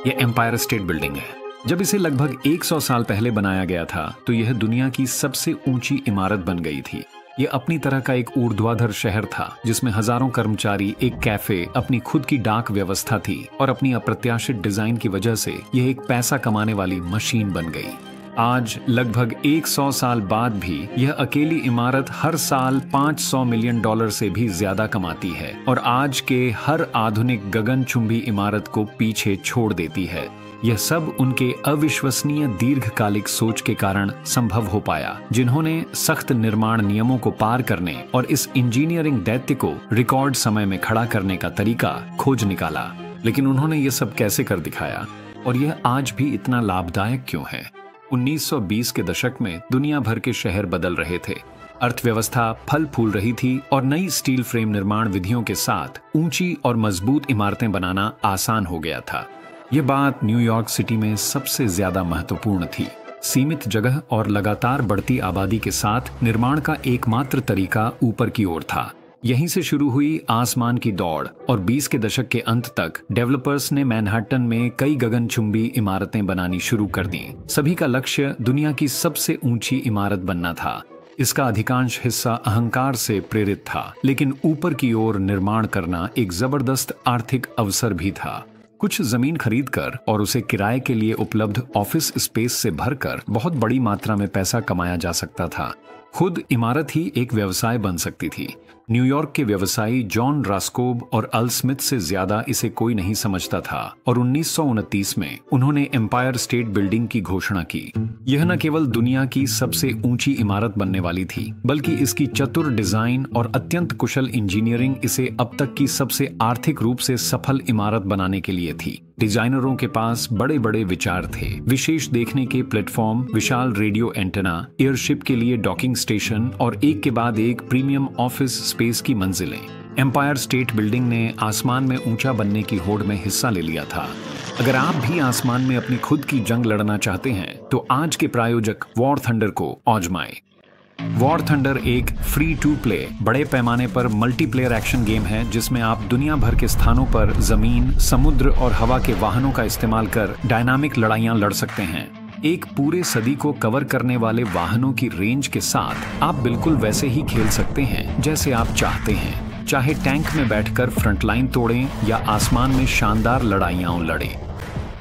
यह empire state building है। जब इसे लगभग 100 साल पहले बनाया गया था तो यह दुनिया की सबसे ऊंची इमारत बन गई थी। यह अपनी तरह का एक ऊर्ध्वाधर शहर था जिसमें हजारों कर्मचारी, एक कैफे, अपनी खुद की डाक व्यवस्था थी और अपनी अप्रत्याशित डिजाइन की वजह से यह एक पैसा कमाने वाली मशीन बन गई। आज लगभग 100 साल बाद भी यह अकेली इमारत हर साल $500 मिलियन से भी ज्यादा कमाती है और आज के हर आधुनिक गगनचुंबी इमारत को पीछे छोड़ देती है। यह सब उनके अविश्वसनीय दीर्घकालिक सोच के कारण संभव हो पाया, जिन्होंने सख्त निर्माण नियमों को पार करने और इस इंजीनियरिंग दैत्य को रिकॉर्ड समय में खड़ा करने का तरीका खोज निकाला। लेकिन उन्होंने ये सब कैसे कर दिखाया और यह आज भी इतना लाभदायक क्यों है? 1920 के दशक में दुनिया भर के शहर बदल रहे थे, अर्थव्यवस्था फल फूल रही थी और नई स्टील फ्रेम निर्माण विधियों के साथ ऊंची और मजबूत इमारतें बनाना आसान हो गया था। ये बात न्यूयॉर्क सिटी में सबसे ज्यादा महत्वपूर्ण थी। सीमित जगह और लगातार बढ़ती आबादी के साथ निर्माण का एकमात्र तरीका ऊपर की ओर था। यहीं से शुरू हुई आसमान की दौड़ और 20 के दशक के अंत तक डेवलपर्स ने मैनहट्टन में कई गगनचुंबी इमारतें बनानी शुरू कर दी। सभी का लक्ष्य दुनिया की सबसे ऊंची इमारत बनना था। इसका अधिकांश हिस्सा अहंकार से प्रेरित था, लेकिन ऊपर की ओर निर्माण करना एक जबरदस्त आर्थिक अवसर भी था। कुछ जमीन खरीदकर और उसे किराए के लिए उपलब्ध ऑफिस स्पेस से भरकर बहुत बड़ी मात्रा में पैसा कमाया जा सकता था। खुद इमारत ही एक व्यवसाय बन सकती थी। न्यूयॉर्क के व्यवसायी जॉन रास्कोब और अल स्मिथ से ज्यादा इसे कोई नहीं समझता था और 1929 में उन्होंने एम्पायर स्टेट बिल्डिंग की घोषणा की। यह न केवल दुनिया की सबसे ऊंची इमारत बनने वाली थी, बल्कि इसकी चतुर डिजाइन और अत्यंत कुशल इंजीनियरिंग इसे अब तक की सबसे आर्थिक रूप से सफल इमारत बनाने के लिए थी। डिजाइनरों के पास बड़े बड़े विचार थे, विशेष देखने के प्लेटफॉर्म, विशाल रेडियो एंटेना, एयरशिप के लिए डॉकिंग स्टेशन और एक के बाद एक प्रीमियम ऑफिस स्पेस की मंजिलें। एम्पायर स्टेट बिल्डिंग ने आसमान में ऊंचा बनने की होड़ में हिस्सा ले लिया था। अगर आप भी आसमान में अपनी खुद की जंग लड़ना चाहते हैं तो आज के प्रायोजक वॉर थंडर को आजमाएं। वॉर थंडर एक फ्री टू प्ले बड़े पैमाने पर मल्टीप्लेयर एक्शन गेम है जिसमें आप दुनिया भर के स्थानों पर जमीन, समुद्र और हवा के वाहनों का इस्तेमाल कर डायनामिक लड़ाइयां लड़ सकते हैं। एक पूरे सदी को कवर करने वाले वाहनों की रेंज के साथ आप बिल्कुल वैसे ही खेल सकते हैं जैसे आप चाहते हैं, चाहे टैंक में बैठकर फ्रंटलाइन तोड़ें या आसमान में शानदार लड़ाइयां लड़ें।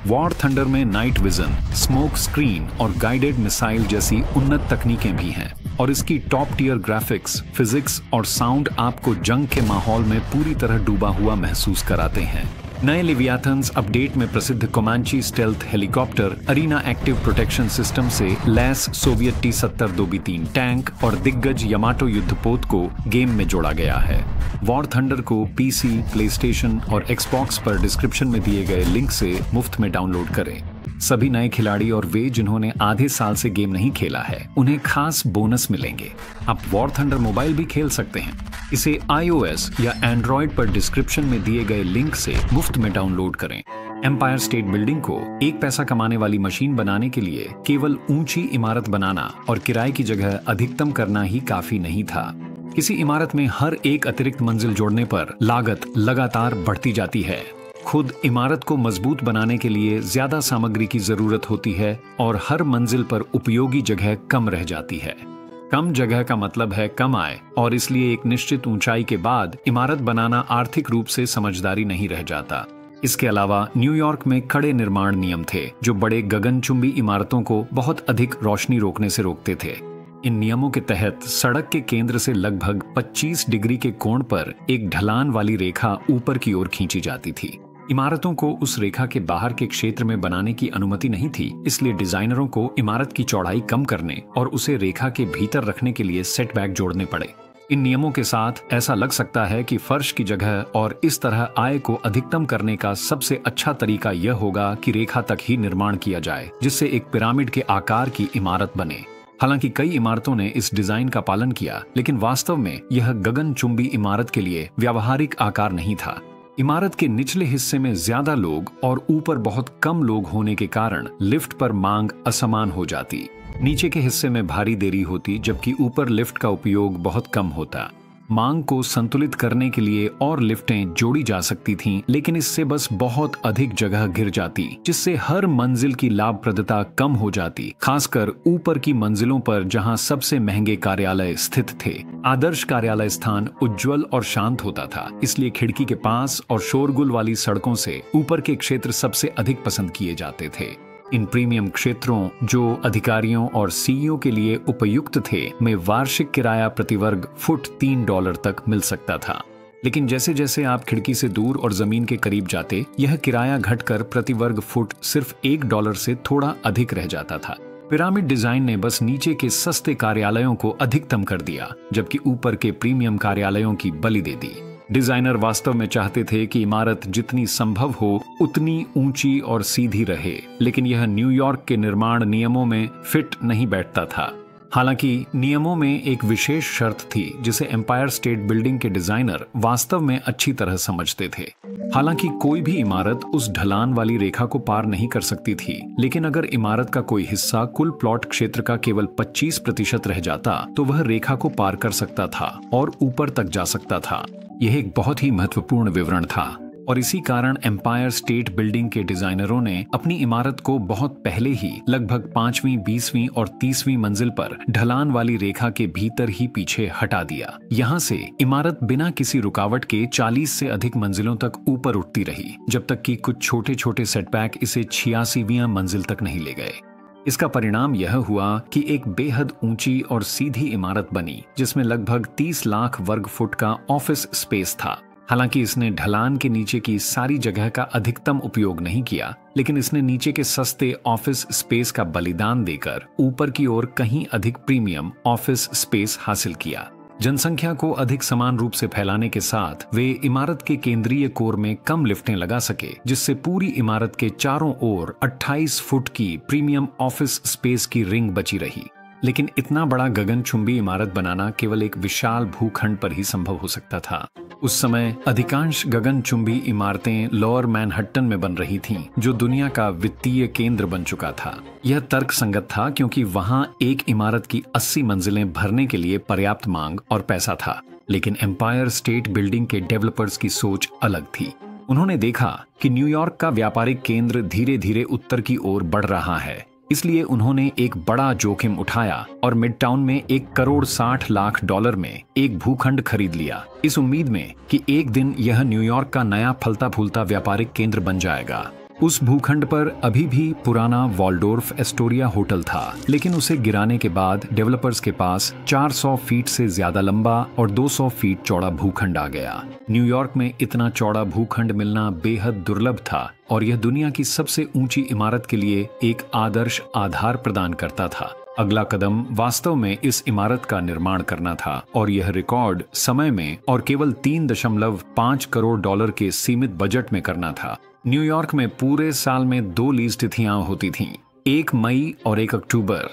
वॉर थंडर में नाइट विजन, स्मोक स्क्रीन और गाइडेड मिसाइल जैसी उन्नत तकनीकें भी हैं और इसकी टॉप टियर ग्राफिक्स, फिजिक्स और साउंड आपको जंग के माहौल में पूरी तरह डूबा हुआ महसूस कराते हैं। नए लिवियाथन्स अपडेट में प्रसिद्ध Comanche stealth helicopter, Arena active protection system से लैस सोवियत T-70 2B3 टैंक और दिग्गज यामाटो युद्धपोत को गेम में जोड़ा गया है। वॉर थंडर को पीसी, प्लेस्टेशन और एक्सबॉक्स पर डिस्क्रिप्शन में दिए गए लिंक से मुफ्त में डाउनलोड करें। सभी नए खिलाड़ी और वे जिन्होंने आधे साल से गेम नहीं खेला है उन्हें खास बोनस मिलेंगे। आप वॉर थंडर मोबाइल भी खेल सकते हैं। इसे iOS या एंड्रॉयड पर डिस्क्रिप्शन में दिए गए लिंक से मुफ्त में डाउनलोड करें। एम्पायर स्टेट बिल्डिंग को एक पैसा कमाने वाली मशीन बनाने के लिए केवल ऊंची इमारत बनाना और किराए की जगह अधिकतम करना ही काफी नहीं था। किसी इमारत में हर एक अतिरिक्त मंजिल जोड़ने पर लागत लगातार बढ़ती जाती है। खुद इमारत को मजबूत बनाने के लिए ज्यादा सामग्री की जरूरत होती है और हर मंजिल पर उपयोगी जगह कम रह जाती है। कम जगह का मतलब है कम आय और इसलिए एक निश्चित ऊंचाई के बाद इमारत बनाना आर्थिक रूप से समझदारी नहीं रह जाता। इसके अलावा न्यूयॉर्क में कड़े निर्माण नियम थे जो बड़े गगनचुंबी इमारतों को बहुत अधिक रोशनी रोकने से रोकते थे। इन नियमों के तहत सड़क के केंद्र से लगभग 25 डिग्री के कोण पर एक ढलान वाली रेखा ऊपर की ओर खींची जाती थी। इमारतों को उस रेखा के बाहर के क्षेत्र में बनाने की अनुमति नहीं थी, इसलिए डिजाइनरों को इमारत की चौड़ाई कम करने और उसे रेखा के भीतर रखने के लिए सेटबैक जोड़ने पड़े। इन नियमों के साथ ऐसा लग सकता है कि फर्श की जगह और इस तरह आय को अधिकतम करने का सबसे अच्छा तरीका यह होगा कि रेखा तक ही निर्माण किया जाए, जिससे एक पिरामिड के आकार की इमारत बने। हालांकि कई इमारतों ने इस डिजाइन का पालन किया, लेकिन वास्तव में यह गगनचुंबी इमारत के लिए व्यावहारिक आकार नहीं था। इमारत के निचले हिस्से में ज्यादा लोग और ऊपर बहुत कम लोग होने के कारण लिफ्ट पर मांग असमान हो जाती। नीचे के हिस्से में भारी देरी होती, जबकि ऊपर लिफ्ट का उपयोग बहुत कम होता। मांग को संतुलित करने के लिए और लिफ्टें जोड़ी जा सकती थीं, लेकिन इससे बस बहुत अधिक जगह घिर जाती, जिससे हर मंजिल की लाभप्रदता कम हो जाती, खासकर ऊपर की मंजिलों पर जहां सबसे महंगे कार्यालय स्थित थे। आदर्श कार्यालय स्थान उज्जवल और शांत होता था, इसलिए खिड़की के पास और शोरगुल वाली सड़कों से ऊपर के क्षेत्र सबसे अधिक पसंद किए जाते थे। इन प्रीमियम क्षेत्रों, जो अधिकारियों और सीईओ के लिए उपयुक्त थे, में वार्षिक किराया प्रति वर्ग फुट $3 तक मिल सकता था। लेकिन जैसे जैसे आप खिड़की से दूर और जमीन के करीब जाते, यह किराया घटकर प्रति वर्ग फुट सिर्फ $1 से थोड़ा अधिक रह जाता था। पिरामिड डिजाइन ने बस नीचे के सस्ते कार्यालयों को अधिकतम कर दिया, जबकि ऊपर के प्रीमियम कार्यालयों की बलि दे दी। डिजाइनर वास्तव में चाहते थे कि इमारत जितनी संभव हो उतनी ऊंची और सीधी रहे, लेकिन यह न्यूयॉर्क के निर्माण नियमों में फिट नहीं बैठता था। हालांकि नियमों में एक विशेष शर्त थी जिसे एम्पायर स्टेट बिल्डिंग के डिजाइनर वास्तव में अच्छी तरह समझते थे। हालांकि कोई भी इमारत उस ढलान वाली रेखा को पार नहीं कर सकती थी, लेकिन अगर इमारत का कोई हिस्सा कुल प्लॉट क्षेत्र का केवल 25% रह जाता तो वह रेखा को पार कर सकता था और ऊपर तक जा सकता था। यह एक बहुत ही महत्वपूर्ण विवरण था और इसी कारण एम्पायर स्टेट बिल्डिंग के डिजाइनरों ने अपनी इमारत को बहुत पहले ही लगभग 5वीं, 20वीं और 30वीं मंजिल पर ढलान वाली रेखा के भीतर ही पीछे हटा दिया। यहाँ से इमारत बिना किसी रुकावट के 40 से अधिक मंजिलों तक ऊपर उठती रही, जब तक कि कुछ छोटे छोटे सेटबैक इसे 86वीं मंजिल तक नहीं ले गए। इसका परिणाम यह हुआ कि एक बेहद ऊंची और सीधी इमारत बनी, जिसमें लगभग 30 लाख वर्ग फुट का ऑफिस स्पेस था। हालांकि इसने ढलान के नीचे की सारी जगह का अधिकतम उपयोग नहीं किया, लेकिन इसने नीचे के सस्ते ऑफिस स्पेस का बलिदान देकर ऊपर की ओर कहीं अधिक प्रीमियम ऑफिस स्पेस हासिल किया। जनसंख्या को अधिक समान रूप से फैलाने के साथ वे इमारत के केंद्रीय कोर में कम लिफ्टें लगा सके, जिससे पूरी इमारत के चारों ओर 28 फुट की प्रीमियम ऑफिस स्पेस की रिंग बची रही। लेकिन इतना बड़ा गगनचुंबी इमारत बनाना केवल एक विशाल भूखंड पर ही संभव हो सकता था। उस समय अधिकांश गगनचुंबी इमारतें लोअर मैनहट्टन में बन रही थीं, जो दुनिया का वित्तीय केंद्र बन चुका था। यह तर्कसंगत था क्योंकि वहां एक इमारत की 80 मंजिलें भरने के लिए पर्याप्त मांग और पैसा था। लेकिन एम्पायर स्टेट बिल्डिंग के डेवलपर्स की सोच अलग थी। उन्होंने देखा कि न्यूयॉर्क का व्यापारिक केंद्र धीरे धीरे उत्तर की ओर बढ़ रहा है, इसलिए उन्होंने एक बड़ा जोखिम उठाया और मिडटाउन में $1,60,00,000 में एक भूखंड खरीद लिया, इस उम्मीद में कि एक दिन यह न्यूयॉर्क का नया फलता फूलता व्यापारिक केंद्र बन जाएगा। उस भूखंड पर अभी भी पुराना वॉल्डोर्फ एस्टोरिया होटल था, लेकिन उसे गिराने के बाद डेवलपर्स के पास 400 फीट से ज्यादा लंबा और 200 फीट चौड़ा भूखंड आ गया। न्यूयॉर्क में इतना चौड़ा भूखंड मिलना बेहद दुर्लभ था और यह दुनिया की सबसे ऊंची इमारत के लिए एक आदर्श आधार प्रदान करता था। अगला कदम वास्तव में इस इमारत का निर्माण करना था और यह रिकॉर्ड समय में और केवल $3.5 करोड़ के सीमित बजट में करना था। न्यूयॉर्क में पूरे साल में 2 लीज तिथियां होती थीं, 1 मई और 1 अक्टूबर।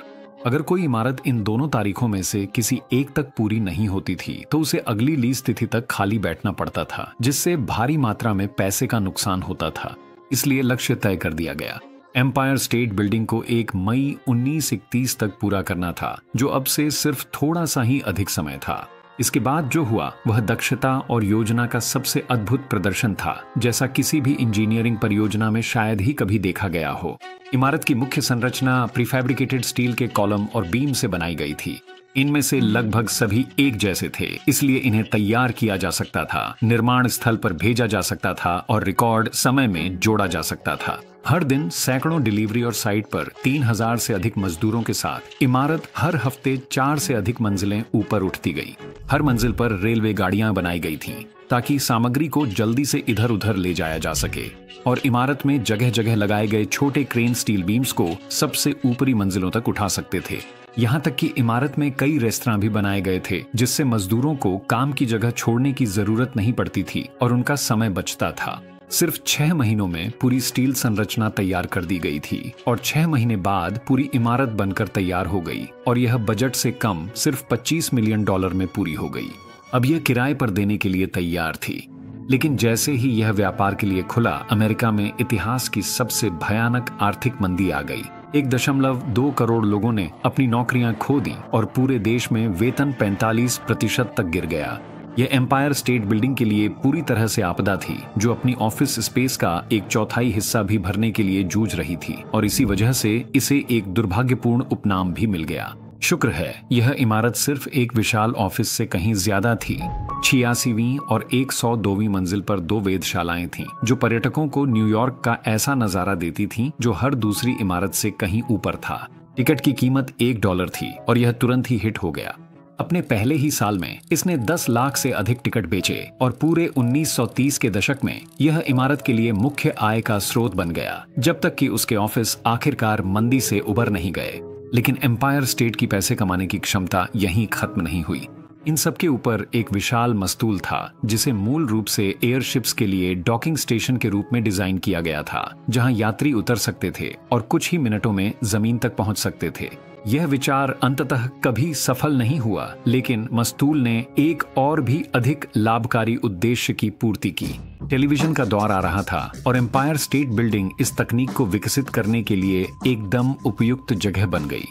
अगर कोई इमारत इन दोनों तारीखों में से किसी एक तक पूरी नहीं होती थी तो उसे अगली लीज तिथि तक खाली बैठना पड़ता था, जिससे भारी मात्रा में पैसे का नुकसान होता था। इसलिए लक्ष्य तय कर दिया गया। एम्पायर स्टेट बिल्डिंग को 1 मई 1931 तक पूरा करना था, जो अब से सिर्फ थोड़ा सा ही अधिक समय था। इसके बाद जो हुआ वह दक्षता और योजना का सबसे अद्भुत प्रदर्शन था, जैसा किसी भी इंजीनियरिंग परियोजना में शायद ही कभी देखा गया हो। इमारत की मुख्य संरचना प्रीफैब्रिकेटेड स्टील के कॉलम और बीम से बनाई गई थी। इनमें से लगभग सभी एक जैसे थे, इसलिए इन्हें तैयार किया जा सकता था, निर्माण स्थल पर भेजा जा सकता था और रिकॉर्ड समय में जोड़ा जा सकता था। हर दिन सैकड़ों डिलीवरी और साइट पर 3000 से अधिक मजदूरों के साथ इमारत हर हफ्ते 4 से अधिक मंजिलें ऊपर उठती गई। हर मंजिल पर रेलवे गाड़ियां बनाई गई थीं, ताकि सामग्री को जल्दी से इधर उधर ले जाया जा सके, और इमारत में जगह जगह लगाए गए छोटे क्रेन स्टील बीम्स को सबसे ऊपरी मंजिलों तक उठा सकते थे। यहाँ तक कि इमारत में कई रेस्तरां भी बनाए गए थे, जिससे मजदूरों को काम की जगह छोड़ने की जरूरत नहीं पड़ती थी और उनका समय बचता था। सिर्फ 6 महीनों में पूरी स्टील संरचना तैयार कर दी गई थी और 6 महीने बाद पूरी इमारत बनकर तैयार हो गई, और यह बजट से कम सिर्फ $25 मिलियन में पूरी हो गई। अब यह किराए पर देने के लिए तैयार थी। लेकिन जैसे ही यह व्यापार के लिए खुला, अमेरिका में इतिहास की सबसे भयानक आर्थिक मंदी आ गई। 1.2 करोड़ लोगों ने अपनी नौकरियां खो दी और पूरे देश में वेतन 45% तक गिर गया। यह एम्पायर स्टेट बिल्डिंग के लिए पूरी तरह से आपदा थी, जो अपनी ऑफिस स्पेस का 1/4 हिस्सा भी भरने के लिए जूझ रही थी, और इसी वजह से इसे एक दुर्भाग्यपूर्ण उपनाम भी मिल गया। शुक्र है यह इमारत सिर्फ एक विशाल ऑफिस से कहीं ज्यादा थी। 86वीं और 102वीं मंजिल पर 2 वेधशालाएं थीं, जो पर्यटकों को न्यूयॉर्क का ऐसा नजारा देती थीं जो हर दूसरी इमारत से कहीं ऊपर था। टिकट की कीमत $1 थी और यह तुरंत ही हिट हो गया। अपने पहले ही साल में इसने 10 लाख से अधिक टिकट बेचे और पूरे 1930 के दशक में यह इमारत के लिए मुख्य आय का स्रोत बन गया, जब तक कि उसके ऑफिस आखिरकार मंदी से उबर नहीं गए। लेकिन एम्पायर स्टेट की पैसे कमाने की क्षमता यहीं खत्म नहीं हुई। इन सब के ऊपर एक विशाल मस्तूल था, जिसे मूल रूप से एयरशिप्स के लिए डॉकिंग स्टेशन के रूप में डिजाइन किया गया था, जहां यात्री उतर सकते थे और कुछ ही मिनटों में जमीन तक पहुंच सकते थे। यह विचार अंततः कभी सफल नहीं हुआ, लेकिन मस्तूल ने एक और भी अधिक लाभकारी उद्देश्य की पूर्ति की। टेलीविजन का दौर आ रहा था और एम्पायर स्टेट बिल्डिंग इस तकनीक को विकसित करने के लिए एकदम उपयुक्त जगह बन गई।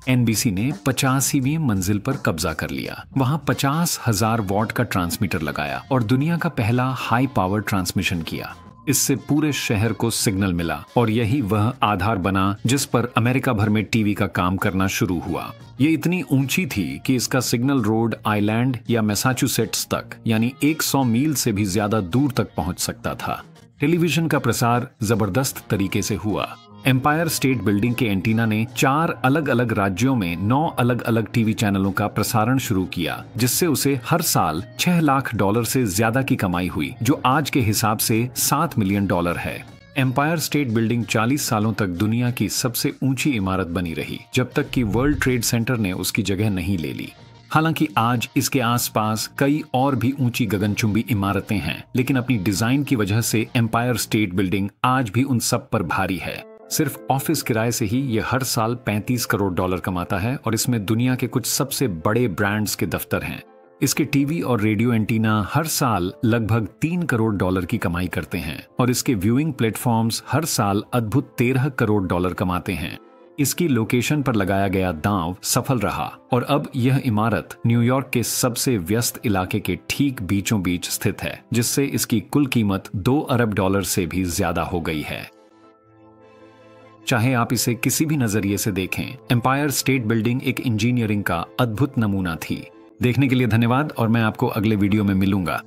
एनबीसी ने 85वीं मंजिल पर कब्जा कर लिया, वहां 50,000 वॉट का ट्रांसमीटर लगाया और दुनिया का पहला हाई पावर ट्रांसमिशन किया। इससे पूरे शहर को सिग्नल मिला और यही वह आधार बना जिस पर अमेरिका भर में टीवी का काम करना शुरू हुआ। ये इतनी ऊंची थी कि इसका सिग्नल रोड आइलैंड या मैसाचुसेट्स तक, यानी 100 मील से भी ज्यादा दूर तक पहुंच सकता था। टेलीविजन का प्रसार जबरदस्त तरीके से हुआ। एम्पायर स्टेट बिल्डिंग के एंटीना ने 4 अलग अलग राज्यों में 9 अलग अलग टीवी चैनलों का प्रसारण शुरू किया, जिससे उसे हर साल $6 लाख से ज्यादा की कमाई हुई, जो आज के हिसाब से $7 मिलियन है। एम्पायर स्टेट बिल्डिंग 40 सालों तक दुनिया की सबसे ऊंची इमारत बनी रही, जब तक कि वर्ल्ड ट्रेड सेंटर ने उसकी जगह नहीं ले ली। हालांकि आज इसके आसपास कई और भी ऊंची गगनचुंबी इमारतें हैं, लेकिन अपनी डिजाइन की वजह से एम्पायर स्टेट बिल्डिंग आज भी उन सब पर भारी है। सिर्फ ऑफिस किराए से ही यह हर साल $35 करोड़ कमाता है और इसमें दुनिया के कुछ सबसे बड़े ब्रांड्स के दफ्तर हैं। इसके टीवी और रेडियो एंटीना हर साल लगभग $3 करोड़ की कमाई करते हैं और इसके व्यूइंग प्लेटफॉर्म्स हर साल अद्भुत $13 करोड़ कमाते हैं। इसकी लोकेशन पर लगाया गया दांव सफल रहा और अब यह इमारत न्यूयॉर्क के सबसे व्यस्त इलाके के ठीक बीचों बीच स्थित है, जिससे इसकी कुल कीमत $2 अरब से भी ज्यादा हो गई है। चाहे आप इसे किसी भी नजरिए से देखें, एम्पायर स्टेट बिल्डिंग एक इंजीनियरिंग का अद्भुत नमूना थी। देखने के लिए धन्यवाद और मैं आपको अगले वीडियो में मिलूंगा।